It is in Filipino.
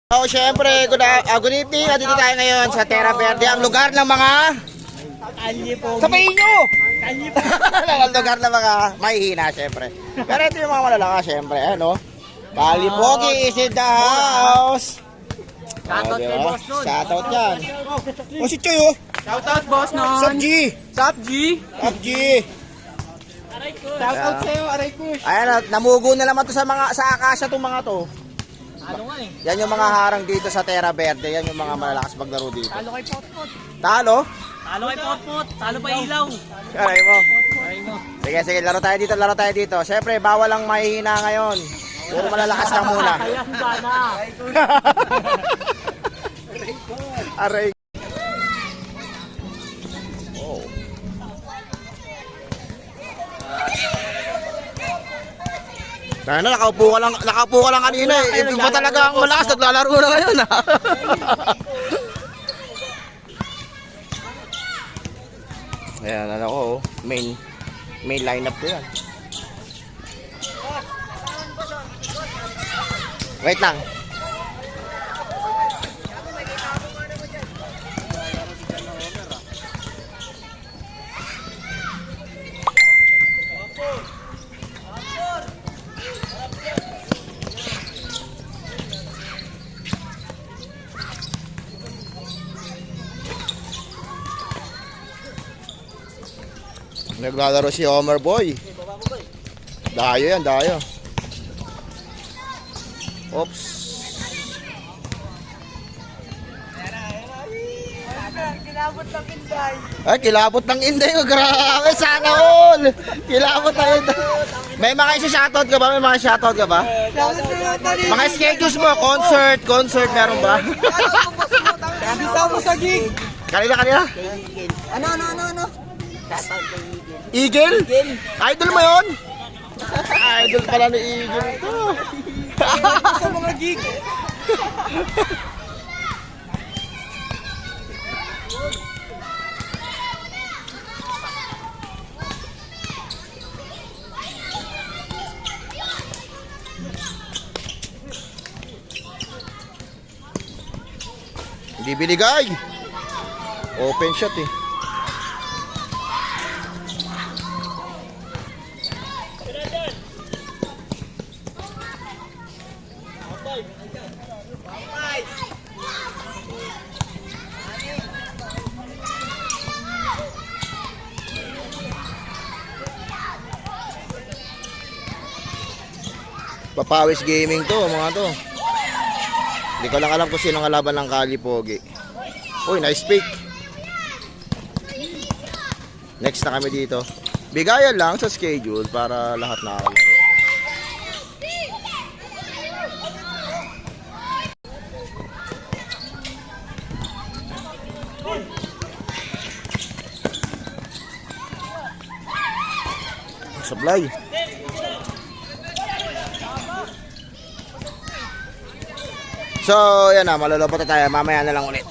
So, syempre, good evening. Dito tayo ngayon sa Terra Verde, ang lugar ng mga sabihin nyo! Ang lugar ng mga mahihina, syempre. Pero ito yung mga malalakas, syempre. Ano? Kalipogi is in the house. Shoutout kay boss nun. Shoutout yan. O si Choy, oh. Shoutout boss nun. Sup, G. Sup, G. Sup, G. Shoutout sa'yo, Aray Kush. Ayan, namugo na naman to sa akasya itong mga to. Ano nga eh. Yan yung mga harang dito sa Terra Verde. Yan yung mga malalakas maglaro dito. Talo kay Potpot. Talo? Talo kay Potpot. Talo pa ilaw. Aray mo. Aray mo. Sige, sige, laro tayo dito. Siyempre, bawal ang mahihina ngayon. Puro malalakas lang muna. Ayan sana. Aray. Oh. Kaya na, nakaupo ka lang kanina eh. Ito ba talaga ang malakas? Naglalaro na ngayon ah. Ayan, ano ko, main lineup ko yan. Wait lang. Naglalaro si Homer Boy. Dayo yan, dayo. Oops. Kilabot ng Inday. Ay, kilabot ng Inday. Grabe, sana all. Kilabot ng Inday. May mga isa-shoutout ka ba? May mga shoutout ka ba? Mga schedules mo, concert, meron ba? Dito mo sa gig. Kanina? Ano? Eagle? Idol mo yun? Idol pala ni Eagle to. Sa mga gig. Hindi binigay. Open shot eh. Papawis Gaming to, mga to. Hindi ko lang alam kung sino ang kalaban ng Kalipogi. Uy, nice pick. Next na kami dito. Bigayan lang sa schedule para lahat nakakalaro. Supply. So, yan na, malulupot na tayo. Mamaya na lang ulit.